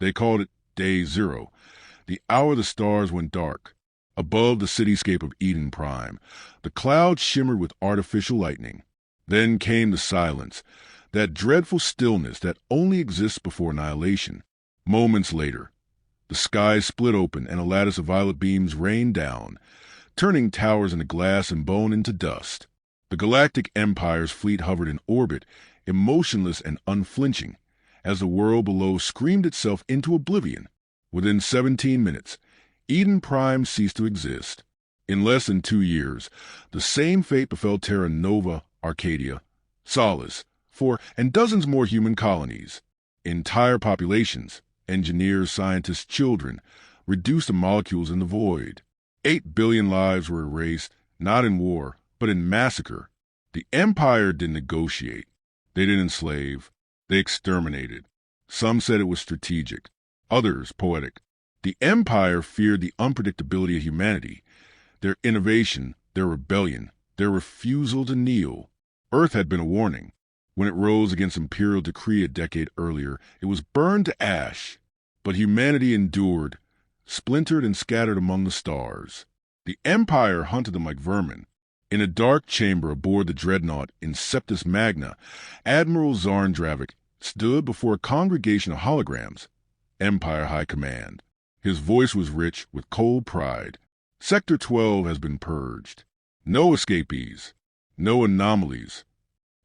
They called it Day Zero, the hour the stars went dark. Above the cityscape of Eden Prime, the clouds shimmered with artificial lightning. Then came the silence, that dreadful stillness that only exists before annihilation. Moments later, the sky split open and a lattice of violet beams rained down, turning towers into glass and bone into dust. The Galactic Empire's fleet hovered in orbit, emotionless and unflinching, as the world below screamed itself into oblivion. Within 17 minutes, Eden Prime ceased to exist. In less than 2 years, the same fate befell Terra Nova, Arcadia, Solace, 4, and dozens more human colonies. Entire populations, engineers, scientists, children, reduced to molecules in the void. 8 billion lives were erased, not in war, but in massacre. The Empire didn't negotiate. They didn't enslave. They exterminated. Some said it was strategic, others poetic. The Empire feared the unpredictability of humanity, their innovation, their rebellion, their refusal to kneel. Earth had been a warning. When it rose against imperial decree a decade earlier, it was burned to ash. But humanity endured, splintered and scattered among the stars. The Empire hunted them like vermin. In a dark chamber aboard the dreadnought Inceptus Magna, Admiral Zarndravik stood before a congregation of holograms, Empire High Command. His voice was rich with cold pride. Sector 12 has been purged. No escapees. No anomalies.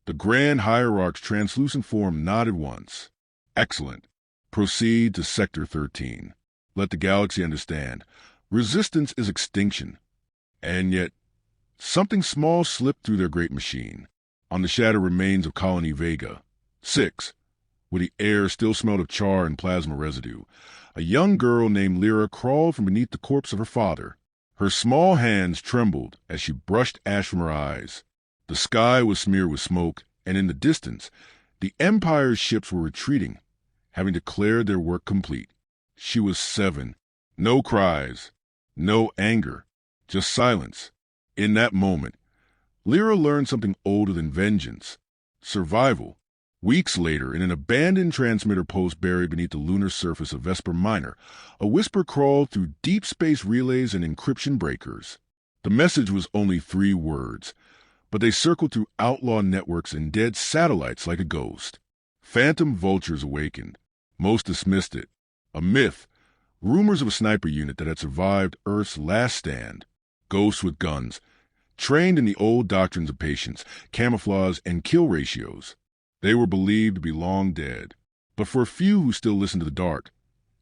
The Grand Hierarch's translucent form nodded once. Excellent. Proceed to Sector 13. Let the galaxy understand. Resistance is extinction. And yet, something small slipped through their great machine. On the shattered remains of Colony Vega 6, where the air still smelled of char and plasma residue, a young girl named Lyra crawled from beneath the corpse of her father. Her small hands trembled as she brushed ash from her eyes. The sky was smeared with smoke, and in the distance, the Empire's ships were retreating, having declared their work complete. She was 7. No cries, no anger, just silence. In that moment, Lyra learned something older than vengeance: survival. Weeks later, in an abandoned transmitter post buried beneath the lunar surface of Vesper Minor, a whisper crawled through deep space relays and encryption breakers. The message was only 3 words, but they circled through outlaw networks and dead satellites like a ghost. Phantom vultures awakened. Most dismissed it. A myth. Rumors of a sniper unit that had survived Earth's last stand. Ghosts with guns, trained in the old doctrines of patience, camouflage, and kill ratios. They were believed to be long dead, but for a few who still listened to the dark,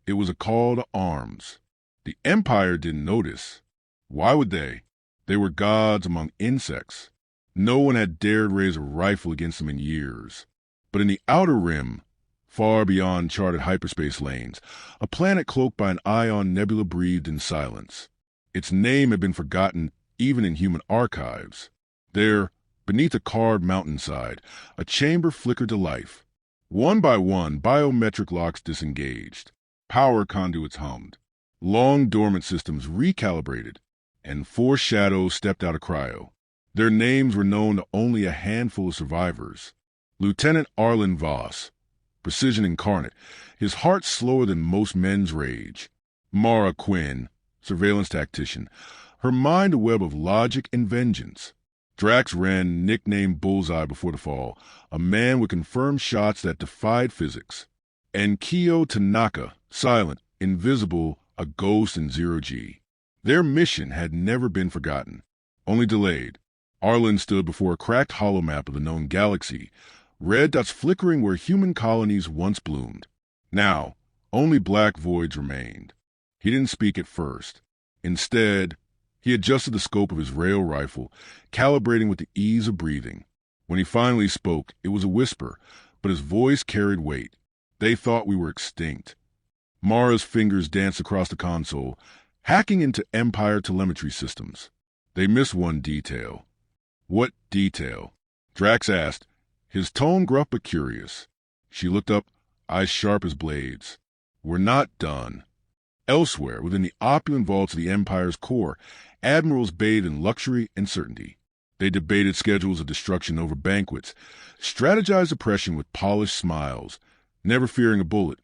it was a call to arms. The Empire didn't notice. Why would they? They were gods among insects. No one had dared raise a rifle against them in years. But in the outer rim, far beyond charted hyperspace lanes, a planet cloaked by an ion nebula breathed in silence. Its name had been forgotten even in human archives. There, beneath a carved mountainside, a chamber flickered to life. One by one, biometric locks disengaged. Power conduits hummed. Long dormant systems recalibrated, and 4 shadows stepped out of cryo. Their names were known to only a handful of survivors. Lieutenant Arlen Voss, precision incarnate, his heart slower than most men's rage. Mara Quinn, surveillance tactician, her mind a web of logic and vengeance. Drax Wren, nicknamed Bullseye before the fall, a man with confirmed shots that defied physics. And Kyo Tanaka, silent, invisible, a ghost in zero-G. Their mission had never been forgotten, only delayed. Arlen stood before a cracked holomap of the known galaxy, red dots flickering where human colonies once bloomed. Now, only black voids remained. He didn't speak at first. Instead, he adjusted the scope of his rail rifle, calibrating with the ease of breathing. When he finally spoke, it was a whisper, but his voice carried weight. They thought we were extinct. Mara's fingers danced across the console, hacking into Empire telemetry systems. They missed one detail. What detail? Drax asked, his tone gruff but curious. She looked up, eyes sharp as blades. We're not done. Elsewhere, within the opulent vaults of the Empire's core, admirals bathed in luxury and certainty. They debated schedules of destruction over banquets, strategized oppression with polished smiles, never fearing a bullet,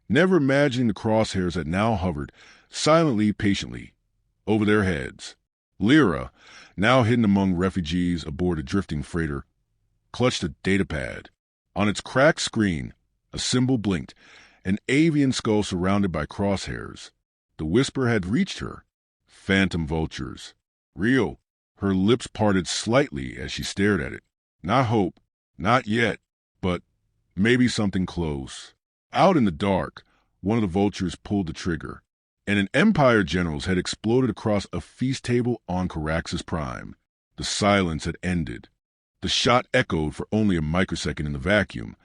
never imagining the crosshairs that now hovered, silently, patiently, over their heads. Lyra, now hidden among refugees aboard a drifting freighter, clutched a datapad. On its cracked screen, a symbol blinked, an avian skull surrounded by crosshairs. The whisper had reached her. Phantom vultures. Real. Her lips parted slightly as she stared at it. Not hope, not yet, but maybe something close. Out in the dark, one of the vultures pulled the trigger, and an Empire general's head exploded across a feast table on Caraxes Prime. The silence had ended. The shot echoed for only a microsecond in the vacuum,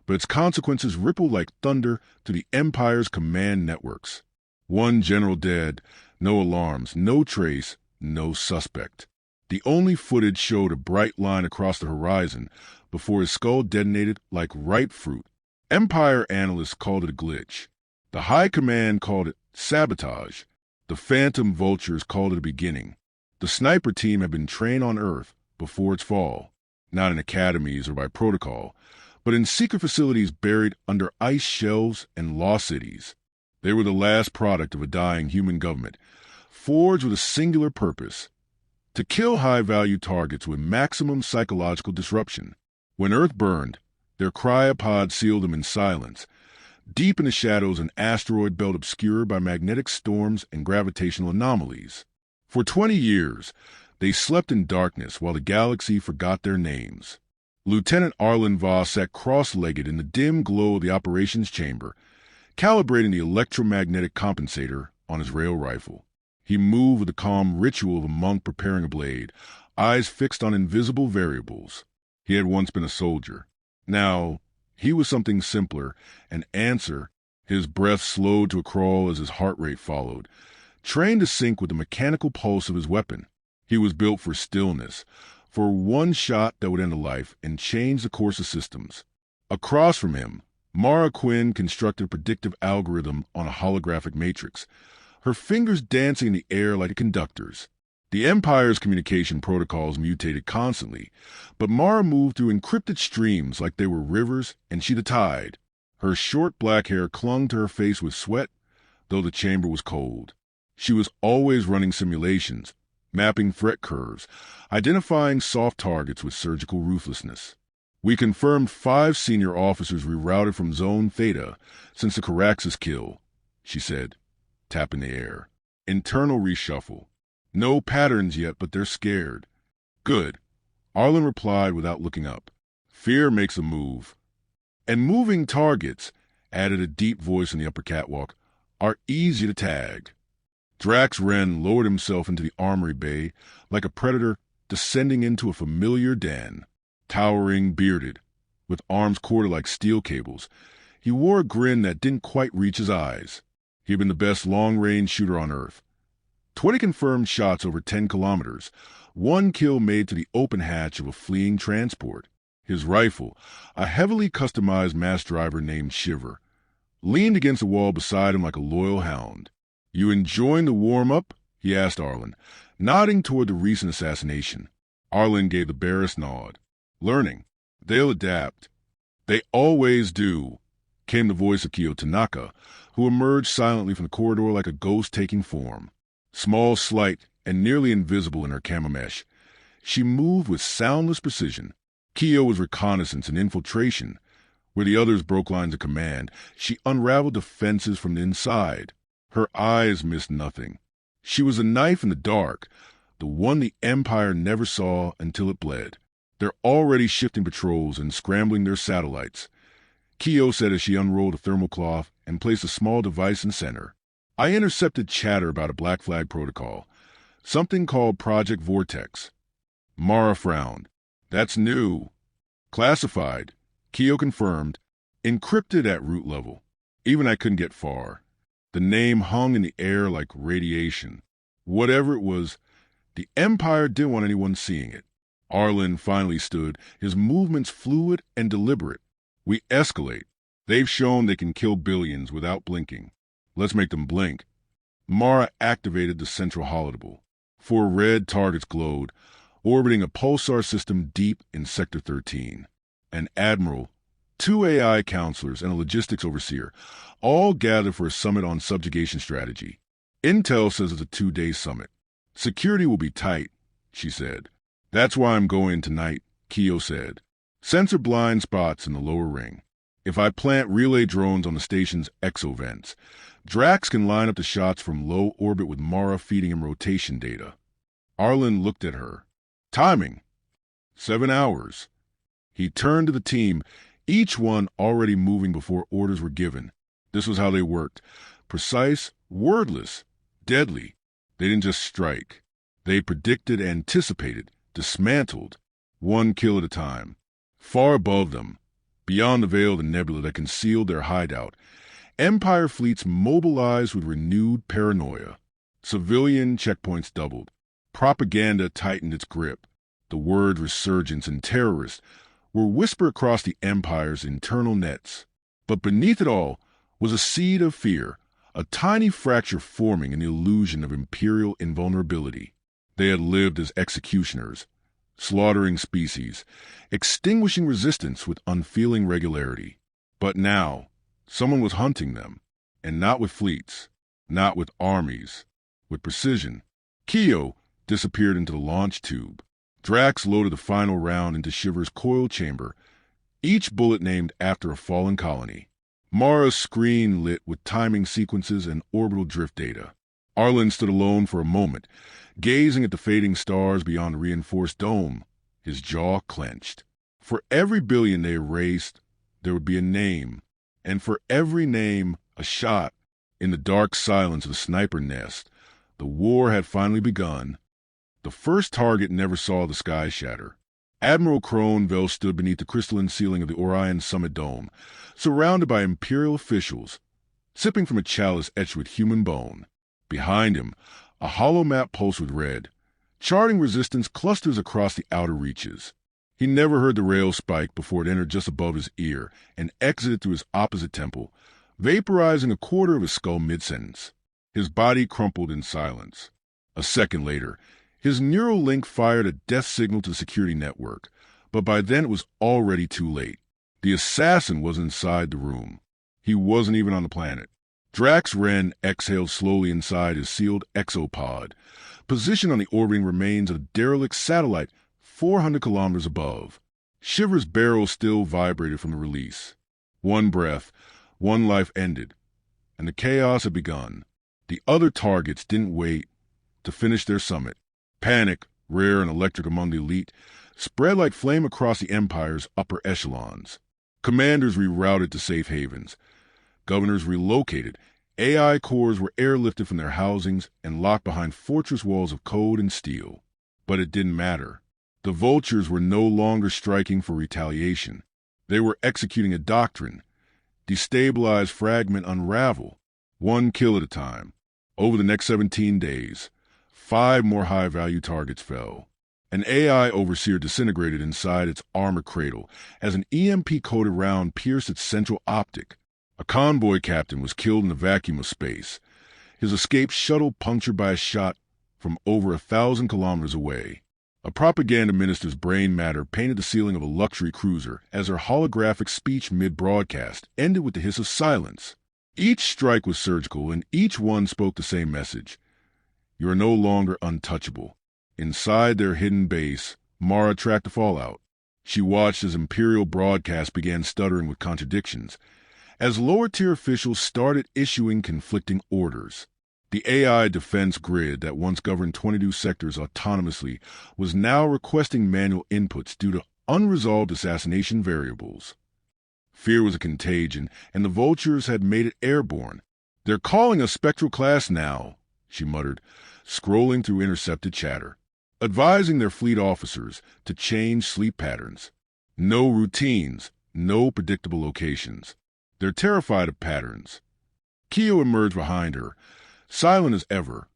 but its consequences rippled like thunder to the Empire's command networks. One general dead, no alarms, no trace, no suspect. The only footage showed a bright line across the horizon before his skull detonated like ripe fruit. Empire analysts called it a glitch. The High Command called it sabotage. The Phantom Vultures called it a beginning. The sniper team had been trained on Earth before its fall, not in academies or by protocol, but in secret facilities buried under ice shelves and lost cities. They were the last product of a dying human government, forged with a singular purpose: to kill high-value targets with maximum psychological disruption. When Earth burned, their cryopods sealed them in silence, deep in the shadows an asteroid belt obscured by magnetic storms and gravitational anomalies. For 20 years, they slept in darkness while the galaxy forgot their names. Lieutenant Arlen Voss sat cross-legged in the dim glow of the operations chamber, calibrating the electromagnetic compensator on his rail rifle. He moved with the calm ritual of a monk preparing a blade, eyes fixed on invisible variables. He had once been a soldier. Now, he was something simpler, an answer. His breath slowed to a crawl as his heart rate followed, trained to sync with the mechanical pulse of his weapon. He was built for stillness, for one shot that would end a life and change the course of systems. Across from him, Mara Quinn constructed a predictive algorithm on a holographic matrix, her fingers dancing in the air like a conductor's. The Empire's communication protocols mutated constantly, but Mara moved through encrypted streams like they were rivers and she the tide. Her short black hair clung to her face with sweat, though the chamber was cold. She was always running simulations, mapping threat curves, identifying soft targets with surgical ruthlessness. We confirmed 5 senior officers rerouted from Zone Theta since the Caraxes kill, she said, tapping the air. Internal reshuffle. No patterns yet, but they're scared. Good, Arlen replied without looking up. Fear makes a move. And moving targets, added a deep voice in the upper catwalk, are easy to tag. Drax Wren lowered himself into the armory bay like a predator descending into a familiar den. Towering, bearded, with arms corded like steel cables, he wore a grin that didn't quite reach his eyes. He had been the best long-range shooter on Earth. 20 confirmed shots over 10 kilometers, 1 kill made to the open hatch of a fleeing transport. His rifle, a heavily customized mass driver named Shiver, leaned against the wall beside him like a loyal hound. You enjoying the warm-up? He asked Arlen, nodding toward the recent assassination. Arlen gave the barest nod. Learning. They'll adapt. They always do, came the voice of Kyo Tanaka, who emerged silently from the corridor like a ghost taking form. Small, slight, and nearly invisible in her camo mesh, she moved with soundless precision. Kyo was reconnaissance and infiltration. Where the others broke lines of command, she unraveled defenses from the inside. Her eyes missed nothing. She was a knife in the dark, the one the Empire never saw until it bled. They're already shifting patrols and scrambling their satellites, Kyo said as she unrolled a thermocloth and placed a small device in center. I intercepted chatter about a Black Flag protocol, something called Project Vortex. Mara frowned. That's new. Classified, Kyo confirmed, encrypted at root level. Even I couldn't get far. The name hung in the air like radiation. Whatever it was, the Empire didn't want anyone seeing it. Arlen finally stood, his movements fluid and deliberate. We escalate. They've shown they can kill billions without blinking. Let's make them blink. Mara activated the central holodeble. 4 red targets glowed, orbiting a pulsar system deep in Sector 13. An admiral, 2 AI counselors, and a logistics overseer, all gather for a summit on subjugation strategy. Intel says it's a 2-day summit. Security will be tight, she said. That's why I'm going tonight, Keo said. Sensor blind spots in the lower ring. If I plant relay drones on the station's exovents, Drax can line up the shots from low orbit with Mara feeding him rotation data. Arlen looked at her. Timing. 7 hours. He turned to the team, each one already moving before orders were given. This was how they worked. Precise, wordless, deadly. They didn't just strike. They predicted, anticipated, dismantled, one kill at a time. Far above them, beyond the veil of the nebula that concealed their hideout, Empire fleets mobilized with renewed paranoia. Civilian checkpoints doubled. Propaganda tightened its grip. The words resurgence and terrorist were whispered across the Empire's internal nets. But beneath it all was a seed of fear, a tiny fracture forming in the illusion of imperial invulnerability. They had lived as executioners, slaughtering species, extinguishing resistance with unfeeling regularity. But now, someone was hunting them, and not with fleets, not with armies, with precision. Keo disappeared into the launch tube. Drax loaded the final round into Shiver's coil chamber, each bullet named after a fallen colony. Mara's screen lit with timing sequences and orbital drift data. Arlen stood alone for a moment, gazing at the fading stars beyond the reinforced dome, his jaw clenched. For every billion they erased, there would be a name, and for every name, a shot. In the dark silence of the sniper nest, the war had finally begun. The first target never saw the sky shatter. Admiral Kronville stood beneath the crystalline ceiling of the Orion Summit Dome, surrounded by Imperial officials, sipping from a chalice etched with human bone. Behind him, a hollow map pulsed with red, charting resistance clusters across the outer reaches. He never heard the rail spike before it entered just above his ear and exited through his opposite temple, vaporizing a quarter of his skull mid-sentence. His body crumpled in silence. A second later, his neural link fired a death signal to the security network, but by then it was already too late. The assassin was inside the room. He wasn't even on the planet. Drax Wren exhaled slowly inside his sealed exopod, positioned on the orbiting remains of a derelict satellite 400 kilometers above. Shiver's barrel still vibrated from the release. One breath, one life ended, and the chaos had begun. The other targets didn't wait to finish their summit. Panic, rare and electric among the elite, spread like flame across the Empire's upper echelons. Commanders rerouted to safe havens. Governors relocated. AI cores were airlifted from their housings and locked behind fortress walls of code and steel. But it didn't matter. The vultures were no longer striking for retaliation. They were executing a doctrine. Destabilize, fragment, unravel. One kill at a time. Over the next 17 days, 5 more high-value targets fell. An AI overseer disintegrated inside its armor cradle as an EMP-coated round pierced its central optic. A convoy captain was killed in the vacuum of space, his escape shuttle punctured by a shot from over 1,000 kilometers away. A propaganda minister's brain matter painted the ceiling of a luxury cruiser as her holographic speech mid-broadcast ended with the hiss of silence. Each strike was surgical, and each one spoke the same message. You are no longer untouchable. Inside their hidden base, Mara tracked the fallout. She watched as Imperial broadcasts began stuttering with contradictions, as lower-tier officials started issuing conflicting orders. The AI defense grid that once governed 22 sectors autonomously was now requesting manual inputs due to unresolved assassination variables. Fear was a contagion, and the vultures had made it airborne. They're calling us spectral class now, she muttered, scrolling through intercepted chatter, advising their fleet officers to change sleep patterns. No routines, no predictable locations. They're terrified of patterns. Keo emerged behind her, silent as ever,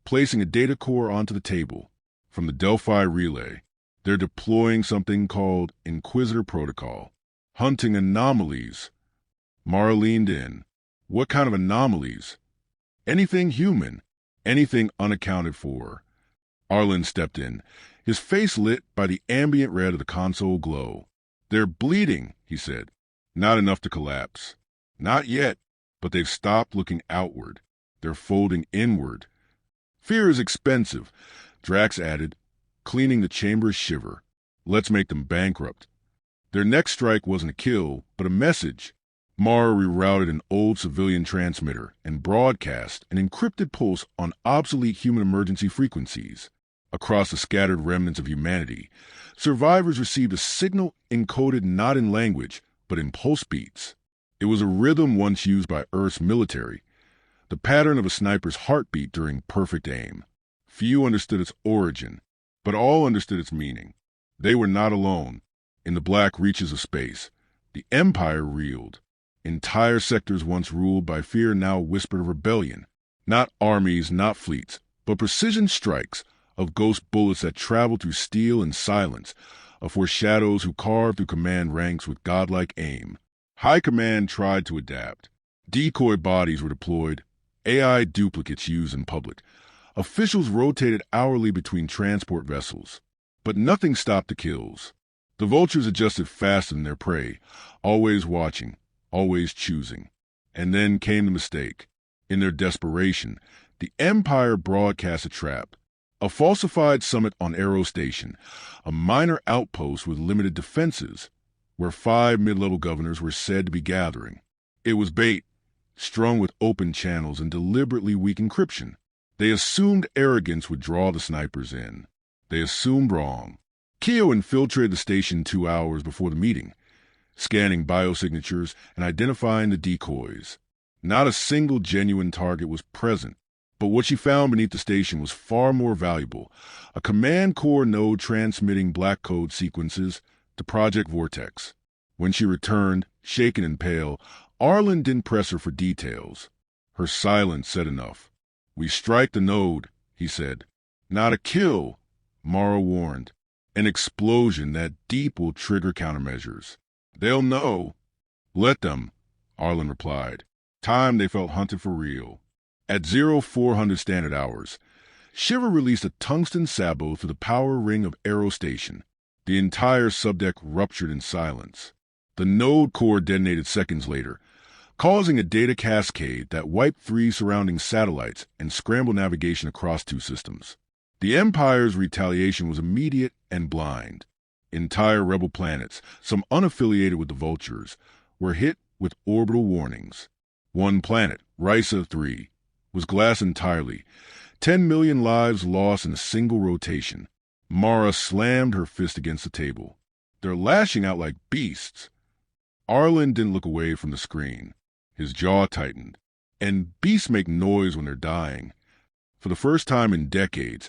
placing a data core onto the table. From the Delphi relay, they're deploying something called Inquisitor Protocol. Hunting anomalies. Mara leaned in. What kind of anomalies? Anything human. Anything unaccounted for. Arlen stepped in, his face lit by the ambient red of the console glow. They're bleeding, he said. Not enough to collapse. Not yet, but they've stopped looking outward. They're folding inward. Fear is expensive, Drax added, cleaning the chamber's shiver. Let's make them bankrupt. Their next strike wasn't a kill, but a message. Mara rerouted an old civilian transmitter and broadcast an encrypted pulse on obsolete human emergency frequencies. Across the scattered remnants of humanity, survivors received a signal encoded not in language, but in pulse beats. It was a rhythm once used by Earth's military, the pattern of a sniper's heartbeat during perfect aim. Few understood its origin, but all understood its meaning. They were not alone. In the black reaches of space, the Empire reeled. Entire sectors once ruled by fear now whispered of rebellion. Not armies, not fleets, but precision strikes of ghost bullets that traveled through steel and silence, of foreshadows who carved through command ranks with godlike aim. High command tried to adapt. Decoy bodies were deployed, AI duplicates used in public. Officials rotated hourly between transport vessels. But nothing stopped the kills. The vultures adjusted faster than their prey, always watching, always choosing. And then came the mistake. In their desperation, the Empire broadcast a trap. A falsified summit on Aero Station, a minor outpost with limited defenses, where 5 mid-level governors were said to be gathering. It was bait, strung with open channels and deliberately weak encryption. They assumed arrogance would draw the snipers in. They assumed wrong. Keo infiltrated the station 2 hours before the meeting, scanning biosignatures and identifying the decoys. Not a single genuine target was present, but what she found beneath the station was far more valuable. A command core node transmitting black code sequences to Project Vortex. When she returned, shaken and pale, Arlen didn't press her for details. Her silence said enough. "We strike the node," he said. "Not a kill," Mara warned. "An explosion that deep will trigger countermeasures. They'll know." "Let them," Arlen replied. Time they felt hunted for real. At 0400 standard hours, Shiver released a tungsten sabot through the power ring of Aero Station. The entire subdeck ruptured in silence. The node core detonated seconds later, causing a data cascade that wiped 3 surrounding satellites and scrambled navigation across 2 systems. The Empire's retaliation was immediate and blind. Entire rebel planets, some unaffiliated with the vultures, were hit with orbital warnings. One planet, Risa 3, was glass entirely. 10 million lives lost in a single rotation. Mara slammed her fist against the table. "They're lashing out like beasts." Arlen didn't look away from the screen. His jaw tightened. And beasts make noise when they're dying. For the first time in decades,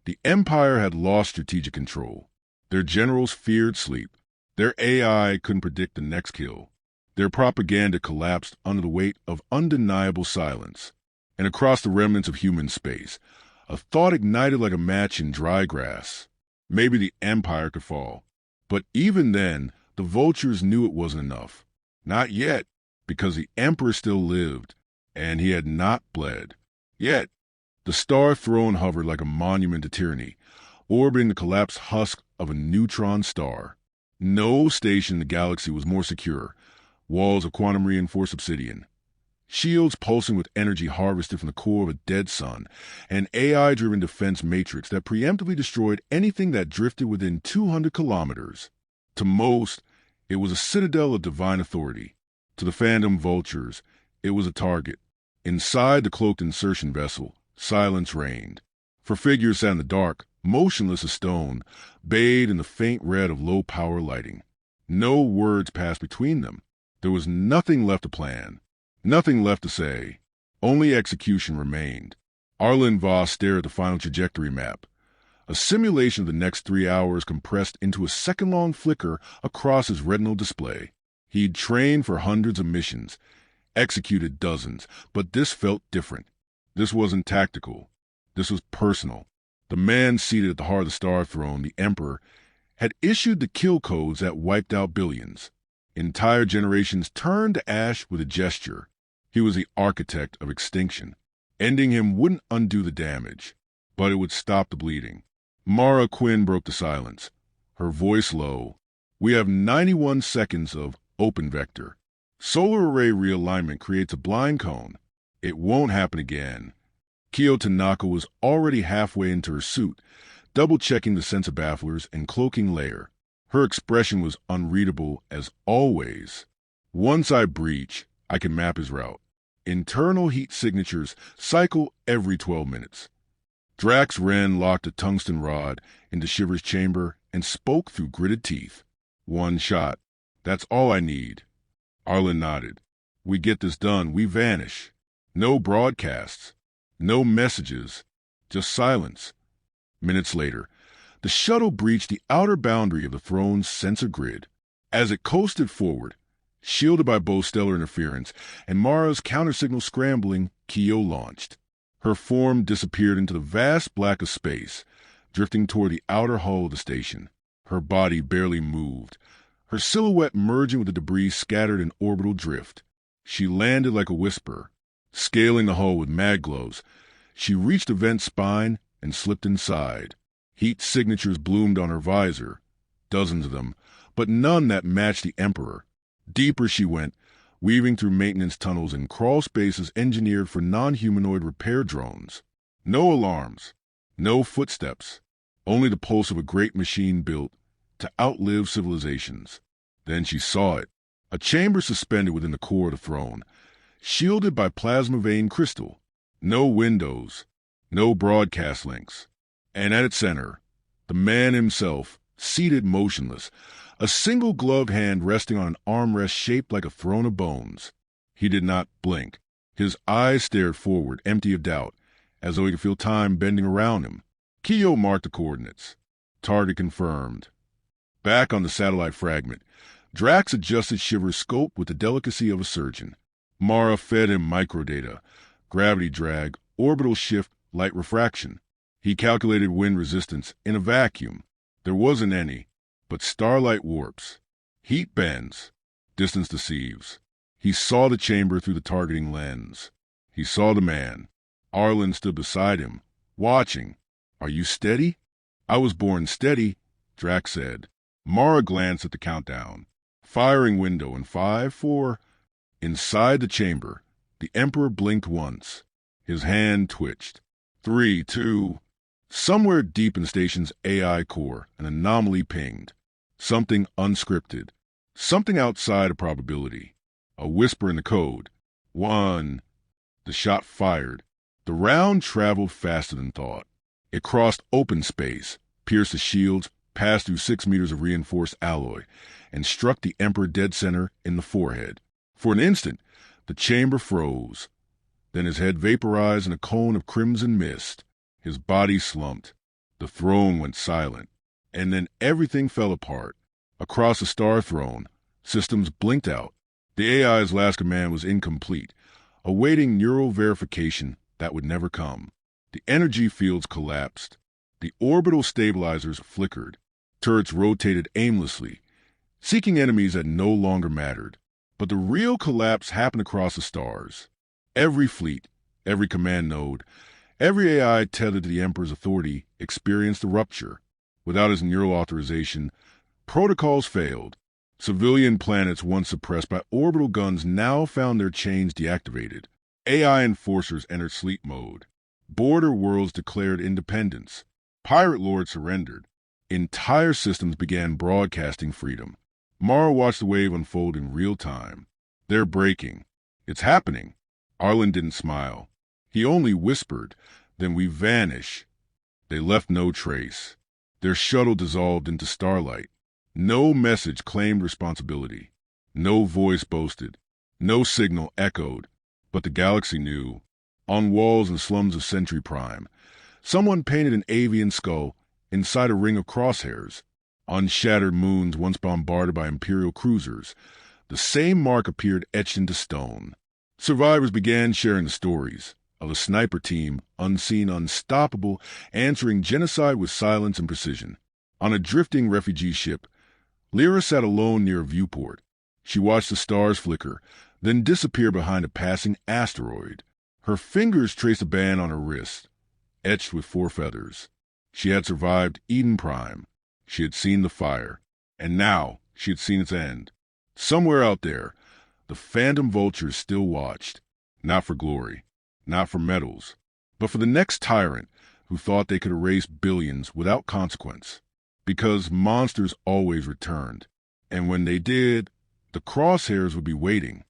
the Empire had lost strategic control. Their generals feared sleep. Their AI couldn't predict the next kill. Their propaganda collapsed under the weight of undeniable silence. And across the remnants of human space, a thought ignited like a match in dry grass. Maybe the Empire could fall. But even then, the vultures knew it wasn't enough. Not yet, because the Emperor still lived, and he had not bled. Yet, the star throne hovered like a monument to tyranny, orbiting the collapsed husk of a neutron star. No station in the galaxy was more secure. Walls of quantum-reinforced obsidian, shields pulsing with energy harvested from the core of a dead sun, an AI-driven defense matrix that preemptively destroyed anything that drifted within 200 kilometers. To most, it was a citadel of divine authority. To the Phantom vultures, it was a target. Inside the cloaked insertion vessel, silence reigned. For figures sat in the dark, motionless as stone, bathed in the faint red of low-power lighting. No words passed between them. There was nothing left to plan, nothing left to say. Only execution remained. Arlen Voss stared at the final trajectory map, a simulation of the next 3 hours compressed into a second-long flicker across his retinal display. He'd trained for hundreds of missions, executed dozens, but this felt different. This wasn't tactical. This was personal. The man seated at the heart of the Star Throne, the Emperor, had issued the kill codes that wiped out billions. Entire generations turned to ash with a gesture. He was the architect of extinction. Ending him wouldn't undo the damage, but it would stop the bleeding. Mara Quinn broke the silence, her voice low. "We have 91 seconds of Open vector. Solar array realignment creates a blind cone. It won't happen again. Kyo Tanaka was already halfway into her suit, double-checking the sensor bafflers and cloaking layer. Her expression was unreadable as always. Once I breach, I can map his route. Internal heat signatures cycle every 12 minutes. Drax Wren locked a tungsten rod into Shiver's chamber and spoke through gritted teeth. One shot. That's all I need. Arlen nodded. We get this done, we vanish. No broadcasts. No messages. Just silence. Minutes later, the shuttle breached the outer boundary of the throne's sensor grid. As it coasted forward, shielded by both stellar interference and Mara's countersignal scrambling, Kyo launched. Her form disappeared into the vast black of space, drifting toward the outer hull of the station. Her body barely moved, her silhouette merging with the debris scattered in orbital drift. She landed like a whisper. Scaling the hull with mag gloves, she reached the vent spine and slipped inside. Heat signatures bloomed on her visor, dozens of them, but none that matched the Emperor. Deeper she went, weaving through maintenance tunnels and crawl spaces engineered for non-humanoid repair drones. No alarms, no footsteps, only the pulse of a great machine built to outlive civilizations. Then she saw it, a chamber suspended within the core of the throne, shielded by plasma vein crystal. No windows, no broadcast links. And at its center, the man himself, seated motionless, a single gloved hand resting on an armrest shaped like a throne of bones. He did not blink. His eyes stared forward, empty of doubt, as though he could feel time bending around him. Kyo marked the coordinates. Target confirmed. Back on the satellite fragment, Drax adjusted Shiver's scope with the delicacy of a surgeon. Mara fed him microdata, gravity drag, orbital shift, light refraction. He calculated wind resistance in a vacuum. There wasn't any, but starlight warps, heat bends, distance deceives. He saw the chamber through the targeting lens. He saw the man. Arlen stood beside him, watching. Are you steady? I was born steady, Drax said. Mara glanced at the countdown. Firing window in 5, 4. Inside the chamber, the Emperor blinked once. His hand twitched. 3, 2. Somewhere deep in the station's AI core, an anomaly pinged. Something unscripted. Something outside of probability. A whisper in the code. 1. The shot fired. The round traveled faster than thought. It crossed open space, pierced the shields, passed through 6 meters of reinforced alloy, and struck the Emperor dead center in the forehead. For an instant, the chamber froze. Then his head vaporized in a cone of crimson mist. His body slumped. The throne went silent. And then everything fell apart. Across the star throne, systems blinked out. The AI's last command was incomplete, awaiting neural verification that would never come. The energy fields collapsed. The orbital stabilizers flickered. Turrets rotated aimlessly, seeking enemies that no longer mattered. But the real collapse happened across the stars. Every fleet, every command node, every AI tethered to the Emperor's authority experienced a rupture. Without his neural authorization, protocols failed. Civilian planets once suppressed by orbital guns now found their chains deactivated. AI enforcers entered sleep mode. Border worlds declared independence. Pirate lords surrendered. Entire systems began broadcasting freedom. Mara watched the wave unfold in real time. They're breaking. It's happening. Arlen didn't smile. He only whispered, then we vanish. They left no trace. Their shuttle dissolved into starlight. No message claimed responsibility. No voice boasted. No signal echoed. But the galaxy knew. On walls and slums of Century Prime, someone painted an avian skull inside a ring of crosshairs. On shattered moons once bombarded by Imperial cruisers, the same mark appeared etched into stone. Survivors began sharing the stories of a sniper team, unseen, unstoppable, answering genocide with silence and precision. On a drifting refugee ship, Lyra sat alone near a viewport. She watched the stars flicker, then disappear behind a passing asteroid. Her fingers traced a band on her wrist, etched with 4 feathers. She had survived Eden Prime. She had seen the fire. And now she had seen its end. Somewhere out there, the phantom vultures still watched, not for glory, not for medals, but for the next tyrant who thought they could erase billions without consequence. Because monsters always returned, and when they did, the crosshairs would be waiting,